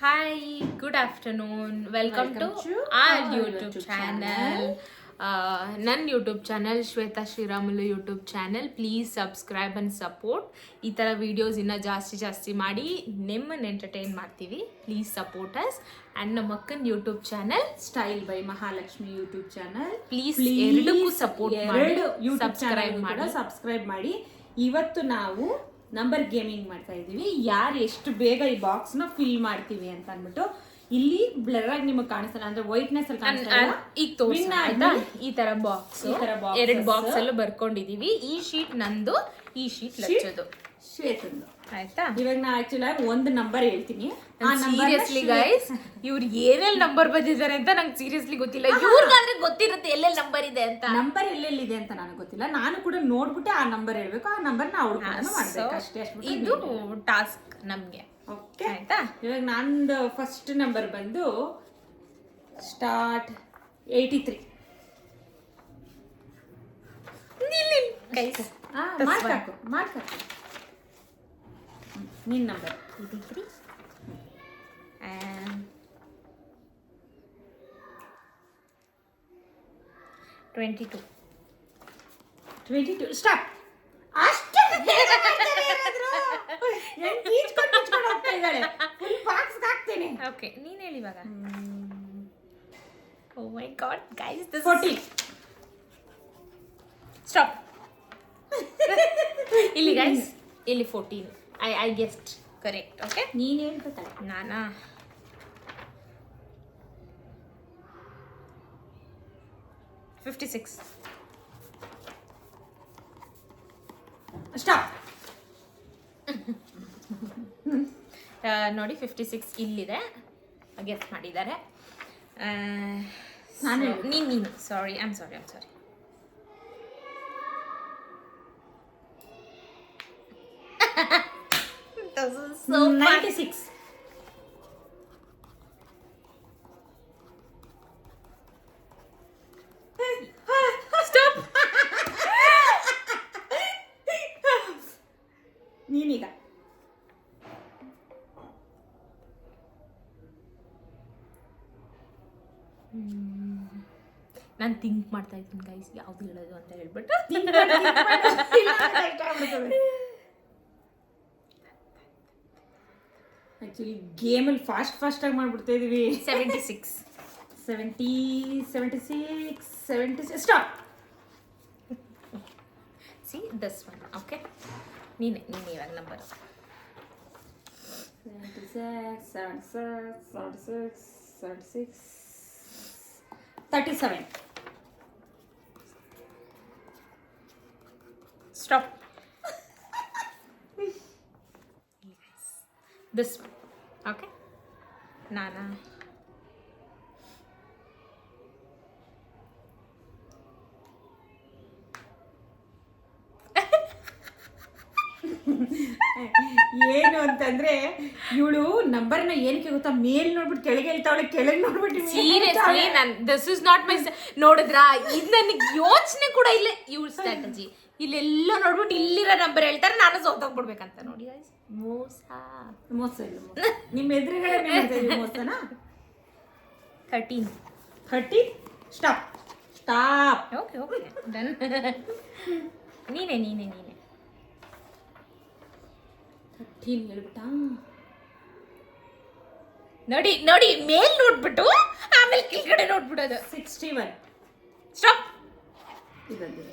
Hi, good afternoon. Welcome to our YouTube channel. ನನ್ನ YouTube channel Shweta Sriramulu YouTube channel. Please subscribe and support. ಈ ಥರ videos ಇನ್ನೂ ಜಾಸ್ತಿ ಮಾಡಿ ನಿಮ್ಮನ್ನು ಎಂಟರ್ಟೈನ್ ಮಾಡ್ತೀವಿ. Please support us. ಆ್ಯಂಡ್ ನಮ್ಮ ಅಕ್ಕನ YouTube channel style by Mahalakshmi YouTube channel. Please ಎರಡಕ್ಕೂ ಸಪೋರ್ಟ್ ಮಾಡಿ, ಸಬ್ಸ್ಕ್ರೈಬ್ ಮಾಡಿ. ಇವತ್ತು ನಾವು ನಂಬರ್ ಗೇಮಿಂಗ್ ಮಾಡ್ತಾ ಇದೀವಿ. ಯಾರು ಎಷ್ಟು ಬೇಗ ಈ ಬಾಕ್ಸ್ ನ ಫಿಲ್ ಮಾಡ್ತೀವಿ ಅಂತ ಅಂದ್ಬಿಟ್ಟು. ಇಲ್ಲಿ ಬ್ಲರ್ ಆಗಿ ನಿಮಗೆ ಕಾಣಿಸ್ತಲ್ಲ, ಅಂದ್ರೆ ವೈಟ್ನೆಸ್ ಅಲ್ಲಿ ಕಾಣಿಸ್ತಲ್ಲ. ಈಗ ತೋರಿಸ್ತಾ ಆಯ್ತಾ? ಈ ತರ ಬಾಕ್ಸ್, ಎರಡು ಬಾಕ್ಸ್ ಅಲ್ಲೂ ಬರ್ಕೊಂಡಿದೀವಿ. ಈ ಶೀಟ್ ನಂದು, ಈ ಶೀಟ್ ಲಚ್ಚೋದು ಶ್ವೇತಂದು ಆಯ್ತಾ. ಇವಾಗ ನಾ ಆಕ್ಚುಲಿ ಒಂದು ನಂಬರ್ ಹೇಳ್ತೀನಿ. ಸೀರಿಯಸ್ಲಿ ಗೈಸ್, ಇವ್ರು ಏನೆಲ್ಲ ನಂಬರ್ ಬಂದಿದ್ದಾರೆ ಅಂತ ನಂಗೆ ಸೀರಿಯಸ್ಲಿ ಗೊತ್ತಿಲ್ಲ. ಇವ್ರಿಗಾದ್ರೆ ಗೊತ್ತಿರುತ್ತೆ ಎಲ್ಲೆಲ್ಲಿ ನಂಬರ್ ಇದೆ ಅಂತ. ನಂಬರ್ ಎಲ್ಲೆಲ್ಲಿದೆ ಅಂತ ನನಗೆ ಗೊತ್ತಿಲ್ಲ. ನಾನು ಕೂಡ ನೋಡ್ಬಿಟ್ಟೆ ಆ ನಂಬರ್ ಹೇಳ್ಬೇಕು. ಆ ನಂಬರ್ ನ ಹುಡುಕೊಂಡು ಮಾಡ್ಬೇಕು ಅಷ್ಟೇ. ಇದು ಟಾಸ್ಕ್ ನಮ್ಗೆ. ಓಕೆ ಆಯ್ತಾ. ಇವಾಗ ನಂದು ಫಸ್ಟ್ ನಂಬರ್ ಬಂದು ಸ್ಟಾರ್ಟ್ 83. ಮಾರ್ಕಾಕು ನಿನ್ ನಂಬರ್ 83 and 22 ಸ್ಟಾಪ್. ಅಷ್ಟೇ ಹೋಗ್ತಾ ಇದ್ದಾಳೆ. ಫುಲ್ ಬಾಕ್ಸ್ ಹಾಕ್ತೀನಿ. ಓಕೆ, ನೀನ್ ಹೇಳಿ ಇವಾಗ. ಓ ಮೈ ಗಾಡ್ ಗೈಸ್, ದಿಸ್ 14. ಸ್ಟಾಪ್. ಇಲ್ಲಿ ಗೈಸ್, ಇಲ್ಲಿ 14. I guessed correct. Okay, ನೀನ್ ಹೇಳ್ಬೇಕಲ್ಲ. ನಾನಾ 56. ಸ್ಟಾಪ್. ನೋಡಿ 56 ಇಲ್ಲಿದೆ, ಗೆಸ್ ಮಾಡಿದ್ದಾರೆ. ನೀನು ಸಾರಿ, ಐ ಆಮ್ ಸಾರಿ. 96. ಸ್ಟಾಪ್. ನೀನೀಗ ನಾನು ಥಿಂಕ್ ಮಾಡ್ತಾ ಇದ್ದೀನಿ ಗೈಸ್, ಯಾವ್ದು ಹೇಳೋದು ಅಂತ ಹೇಳ್ಬಿಟ್ಟು. ಆಕ್ಚುಲಿ ಗೇಮಲ್ಲಿ ಫಾಸ್ಟ್ ಆಗಿ ಮಾಡ್ಬಿಡ್ತಾ ಇದೀವಿ. 76. 76. Stop. See this one. Okay, ನೀನೆ ಇವಾಗ number 76. 37. Stop. This one. Okay, ನಾನಾ ಏನು ಅಂತಂದ್ರೆ ಇವಳು ನಂಬರ್ನ ಏನಕ್ಕೆ ಗೊತ್ತಾ, ಮೇಲ್ ನೋಡ್ಬಿಟ್ಟು ಕೆಳಗೆ ಹೇಳ್ತಾವಳೆ, ಕೆಳಗೆ ನೋಡ್ಬಿಟ್ಟು seriously this is not my. ನೋಡಿದ್ರಾ, ಇದು ನನಗೆ ಯೋಚನೆ ಕೂಡ ಇಲ್ಲ. ಇವ್ರ ಸ್ಟ್ರಾಟಜಿ ಇಲ್ಲೆಲ್ಲ ನೋಡ್ಬಿಟ್ಟು ಇಲ್ಲಿರೋ ನಂಬರ್ ಹೇಳ್ತಾರೆ, ನಾನು ಸೋತೋಗ್ಬಿಡ್ಬೇಕಂತ. ನೋಡಿ ಗೈಸ್, ಮೋಸ ಇಲ್ಲ. ನಿಮ್ಮ ಎದುರುಗಡೆ ಮೋಸನಾ. 13. ಸ್ಟಾಪ್. Okay done. ನೀನೆ 13 ಹೇಳ್ಬಿಟ್ಟಾ. ನೋಡಿ ಮೇಲ್ ನೋಡ್ಬಿಟ್ಟು ಆಮೇಲೆ ಕೆಳಗಡೆ ನೋಡ್ಬಿಡೋದು. 61. ಸ್ಟಾಪ್. ಇದಂದ್ರೆ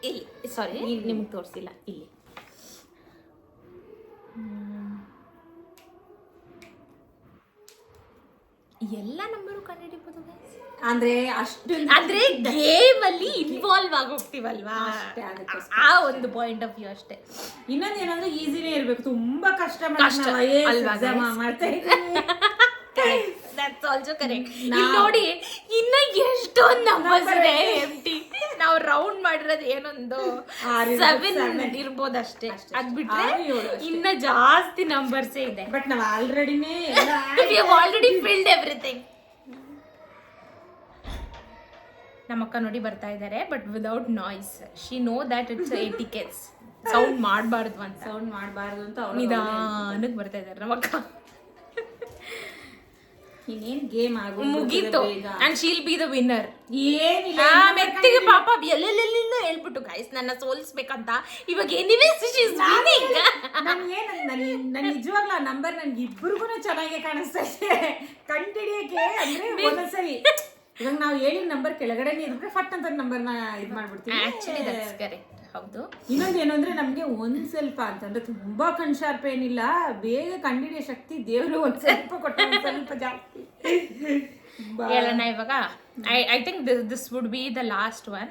ಇಲ್ಲಿ ಸಾರಿ, ನಿಮ್ಗೆ ತೋರಿಸಿಲ್ಲ. ಇಲ್ಲಿ ಎಲ್ಲ ನಂಬರು ಕಂಡುಹಿಡಿಬೋದು ಅಂದ್ರೆ ಅಷ್ಟು, ಅಂದ್ರೆ ಗೇಮ್ ಅಲ್ಲಿ ಇನ್ವಾಲ್ವ್ ಆಗೋಗ್ತೀವಲ್ವಾ, ಆ ಒಂದು ಪಾಯಿಂಟ್ ಆಫ್ ವ್ಯೂ ಅಷ್ಟೇ. ಇನ್ನೊಂದೇನಂದ್ರೆ ಈಸಿನೇ ಇರ್ಬೇಕು, ತುಂಬಾ ಕಷ್ಟ ಮಾಡ್ತಾ ದಟ್ಸ್ ಆಲ್ಸೋ ಕರೆಕ್ಟ್. ಇಲ್ಲಿ ನೋಡಿ, ಇನ್ನ ಎಷ್ಟೊಂದು ನಂಬರ್ಸ್ ಇದೆ ಎಂಟಿ. ನಾವು ರೌಂಡ್ ಮಾಡಿರೋದು ಏನೊಂದು 7 ಇರ್ಬೋದು ಅಷ್ಟೇ. ಅದ್ ಬಿಟ್ರೆ ಇನ್ನ ಜಾಸ್ತಿ ನಂಬರ್ಸೇ ಇದೆ. ಬಟ್ ನಾವು ಆಲ್ರೆಡಿನೇ ಆಲ್ರೆಡಿ ಫಿಲ್ಡ್ ಎವ್ರಿಥಿಂಗ್. ನಮ್ಮಕ್ಕ ನೋಡಿ ಬರ್ತಾ ಇದ್ದಾರೆ, but without noise. She know that it's etiquettes. Sound ಮಾಡಬಾರ್ದು ಅಂತ ನಿಧಾನಕ್ಕೆ ಬರ್ತಾ ಇದ್ದಾರೆ ನಮ್ಮಕ್ಕ. ಇನ್ನೇನ್ ಗೇಮ್ ಮುಗೀತು and she'll be the winner. ಏನಿಲ್ಲ ಮೆತ್ತಿಗೆ ಪಾಪ ಎಲ್ಲೆಲ್ಲೆಲ್ಲ ಹೇಳ್ಬಿಟ್ಟು ಗೈಸ್ ನನ್ನ ಸೋಲ್ಸ್ಬೇಕಂತ ಇವಾಗ ಎನಿವೇಸ್ ಶಿ ಇಸ್ ವಿನ್ನಿಂಗ್. ನನ್ ನಿಜವಾಗ್ಲೂ ಆ ನಂಬರ್ ನನ್ಗೆ ಇಬ್ಬರಿಗೂ ಚೆನ್ನಾಗಿ ಕಾಣಿಸ್ತಾ ಇದೆ ಕಂಡಿಡಿಯಕ್ಕೆ. ಅಂದ್ರೆ ಒಂದೊಂದ್ಸರಿ ಇವಾಗ ನಾವು ಹೇಳಿದ ನಂಬರ್ ಕೆಳಗಡೆ ಇದ್ರೆ ಫಟ್ ಅಂತ ನಂಬರ್ನ ಇದ್ ಮಾಡ್ಬಿಡ್ತೀವಿ. Actually that's correct. ಹೌದು. ಇನ್ನೊಂದು ಏನು ಅಂದ್ರೆ ನಮ್ಗೆ ಒಂದ್ ಸ್ವಲ್ಪ ಅಂತಂದ್ರೆ ತುಂಬಾ ಕಣ್ಶಾರ್ಪ್ ಏನಿಲ್ಲ, ಬೇಗ ಕಂಡಿಡಿಯೋ ಶಕ್ತಿ ದೇವರು ಒಂದ್ ಸ್ವಲ್ಪ ಕೊಟ್ಟ, ಸ್ವಲ್ಪ ಜಾಸ್ತಿ. ಹೇಳೋಣ ಇವಾಗ. I think this would be the last one.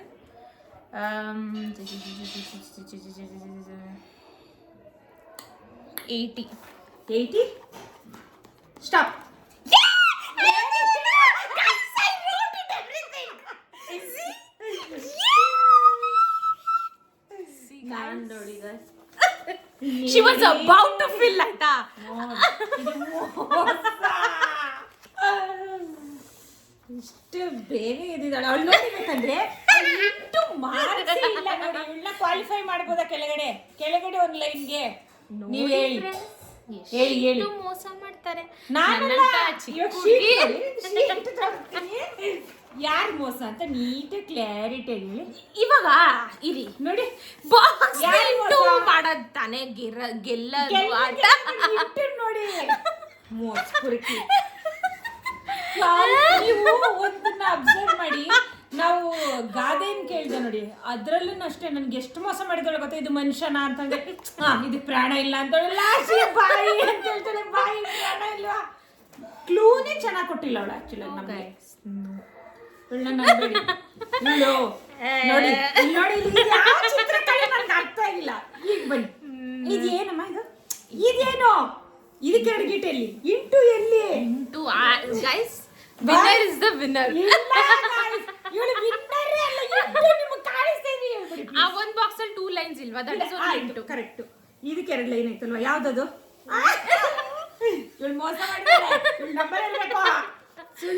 80 stop. She was about to fill ಆಯ್ತಾ. ಇಷ್ಟು ಬೇಗ ಎದ್ದಿದ್ದಾಳೆ ಅವಳು. ನೋಡ್ಬೇಕಂದ್ರೆ ಇಷ್ಟು ಮಾರ್ಕ್ಸ್ ಇಲ್ಲ ನೋಡಿ, ಇವಳನ್ನ ಕ್ವಾಲಿಫೈ ಮಾಡ್ಬೋದಾ ಕೆಳಗಡೆ ಒಂದು ಲೈನ್ಗೆ? ನೀವು ಹೇಳಿ ಹೇಳಿ. ಮೋಸ ಮಾಡ್ತಾರೆ. ಯಾರು ಮೋಸ ಅಂತ ನೀಟ್ ಕ್ಲಾರಿಟಿ ಹೇಳಿ ಇವಾಗ. ಇರಿ ನೋಡಿ, ಮಾಡೋದ್ ತಾನೇ ಗೆಲ್ಲದು ಆಟ ನೋಡಿ. ನೀವು ಒಂದನ್ನ ಅಬ್ಸರ್ವ್ ಮಾಡಿ, ನಾವು ಗಾದೆ ಏನ್ ಕೇಳ್ದೆ ನೋಡಿ, ಅದ್ರಲ್ಲೂ ಅಷ್ಟೇ ನನ್ಗೆ ಎಷ್ಟು ಮೋಸ ಮಾಡಿದಳು ಗೊತ್ತಾ, ಇದು ಮನುಷ್ಯನ ಅಂತಂದ್ರೆ ಇದಕ್ ಪ್ರಾಣ ಇಲ್ಲ ಅಂತ ಬಾಯಿ ಅಂತ ಹೇಳ್ತಾಳೆ. ಬಾಯಿ ಪ್ರಾಣ ಇಲ್ವಾ? ಕ್ಲೂನೇ ಚೆನ್ನಾಗಿ ಕೊಟ್ಟಿಲ್ಲ ಅವಳು ಆಕ್ಚುಲಿ ನಮ್ಗೆ. ನೋಡಿ ಚಿತ್ರಕಲೆ ನನ್ಗೆ ಅರ್ಥ ಆಗಿಲ್ಲ. ಈಗ ಬನ್ನಿ, ಇದೇನಮ್ಮ ಇದೇನು? ಇದಕ್ಕೆ 2 ಗೀಟ್ ಎಲ್ಲಿ? ಇಂಟು ಎಲ್ಲಿ? Guys winner is the winner. ಇವಳು ವಿನ್ನರ್ ಅಲ್ಲ, ಇಂಟು ನಿಮಗೆ ಕಾಣಿಸ್ತಾ ಇದೆ. ಆ ಒಂದು ಬಾಕ್ಸ್ ಅಲ್ಲಿ 2 ಲೈನ್ಸ್ ಇಲ್ವಾ? That is only into. Correct. ಇದಕ್ಕೆ 2 ಲೈನ್ ಐತಲ್ವಾ? ಯಾವ್ದದು? ಇವಳು ಮೋಸ ಮಾಡಿದಾಳೆ. ಇವಳು ನಂಬರ್ ಇರಬೇಕು.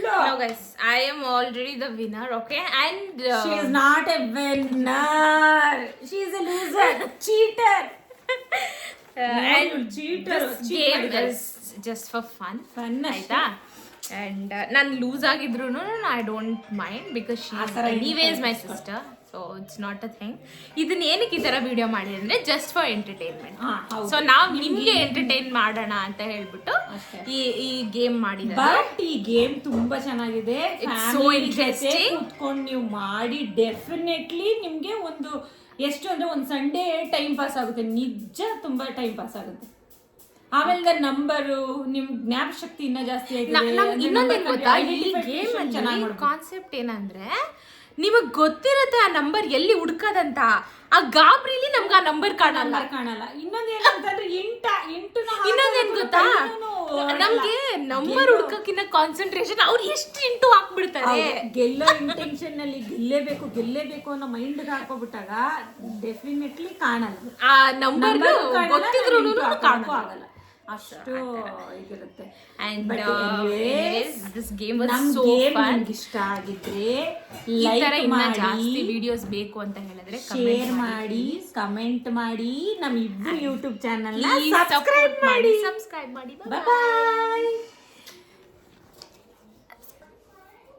No guys, I am already the winner, okay? And she is not a winner. She is a loser, cheater. And cheater. This game is just for fun. ಆಯ್ತಾ? And ನಾನು loose ಆಗಿದ್ರು I don't mind because she is anyways my sister. So it's not a thing. ಇದನ್ನ ಏನಕ್ಕೆ ಈ ತರ video ಮಾಡಿದ್ರೆ ಅಂದ್ರೆ just for entertainment. So ನಾವು ನಿಮ್ಗೆ ಎಂಟರ್ಟೈನ್ ಮಾಡೋಣ ಅಂತ ಹೇಳ್ಬಿಟ್ಟು ಈ ಗೇಮ್ ಮಾಡಿದ್ದಾರೆ. ಬಟ್ ಈ ಗೇಮ್ ತುಂಬಾ ಚೆನ್ನಾಗಿದೆ. So interesting. ಕೂತ್ಕೊಂಡು ನೀವು ಮಾಡಿ ಡೆಫಿನೆಟ್ಲಿ ನಿಮ್ಗೆ ಒಂದು ಎಷ್ಟು ಅಂದ್ರೆ ಒಂದು ಸಂಡೇ ಟೈಮ್ ಪಾಸ್ ಆಗುತ್ತೆ. ನಿಜ ತುಂಬಾ ಟೈಮ್ ಪಾಸ್ ಆಗುತ್ತೆ. ಆಮೇಲೆ ನಂಬರು ನಿಮ್ ಜ್ಞಾಪಶಕ್ತಿ ಇನ್ನ ಜಾಸ್ತಿ ಆಗಿದೆ. ಇನ್ನೊಂದೇನು ಗೊತ್ತಾ, ಈ ಗೇಮ್ ಅಲ್ಲಿ ಕಾನ್ಸೆಪ್ಟ್ ಏನಂದ್ರೆ ನಿಮಗ್ ಗೊತ್ತಿರುತ್ತೆ ಆ ನಂಬರ್ ಎಲ್ಲಿ ಹುಡ್ಕದಂತ. ಆ ಗಾಬ್ರಿಲಿ ನಮ್ಗೆ ಆ ನಂಬರ್ ಕಾಣಲ್ಲ. ಇನ್ನೊಂದೇನಂತಂದ್ರೆ ಇನ್ನೊಂದೇನ್ ಗೊತ್ತಾ, ನಮ್ಗೆ ನಂಬರ್ ಹುಡ್ಕಕ್ಕಿನ್ನ ಕಾನ್ಸಂಟ್ರೇಷನ್ ಅವ್ರು ಎಷ್ಟು ಇಂಟು ಹಾಕ್ಬಿಡ್ತಾರೆ. ಗೆಲ್ಲೋ ಇಂಟೆನ್ಷನ್ ನಲ್ಲಿ ಗೆಲ್ಲೇಬೇಕು ಅನ್ನೋ ಮೈಂಡ್ ಹಾಕೋಬಿಟ್ಟಾಗ ಡೆಫಿನೆಟ್ಲಿ ಕಾಣಲ್ಲ. ಆ ನಂಬರ್ ಗೊತ್ತಿದ್ರು ಕಾಣಲ್ಲ. ಅಷ್ಟು ಇದಿರುತ್ತೆ. This game was so fun. ಇಷ್ಟ ಆಗಿದ್ರೆ ಲೈಕ್ ಮಾಡಿ, ಜಾಸ್ತಿ ವಿಡಿಯೋಸ್ ಬೇಕು ಅಂತ ಹೇಳಿದ್ರೆ ಶೇರ್ ಮಾಡಿ, ಕಮೆಂಟ್ ಮಾಡಿ, ನಮ್ಮ ಇಬ್ರು ಯೂಟ್ಯೂಬ್ ಚಾನೆಲ್ ಸಬ್ಸ್ಕ್ರೈಬ್ ಮಾಡಿ. ಬಾಯ್ ಬಾಯ್.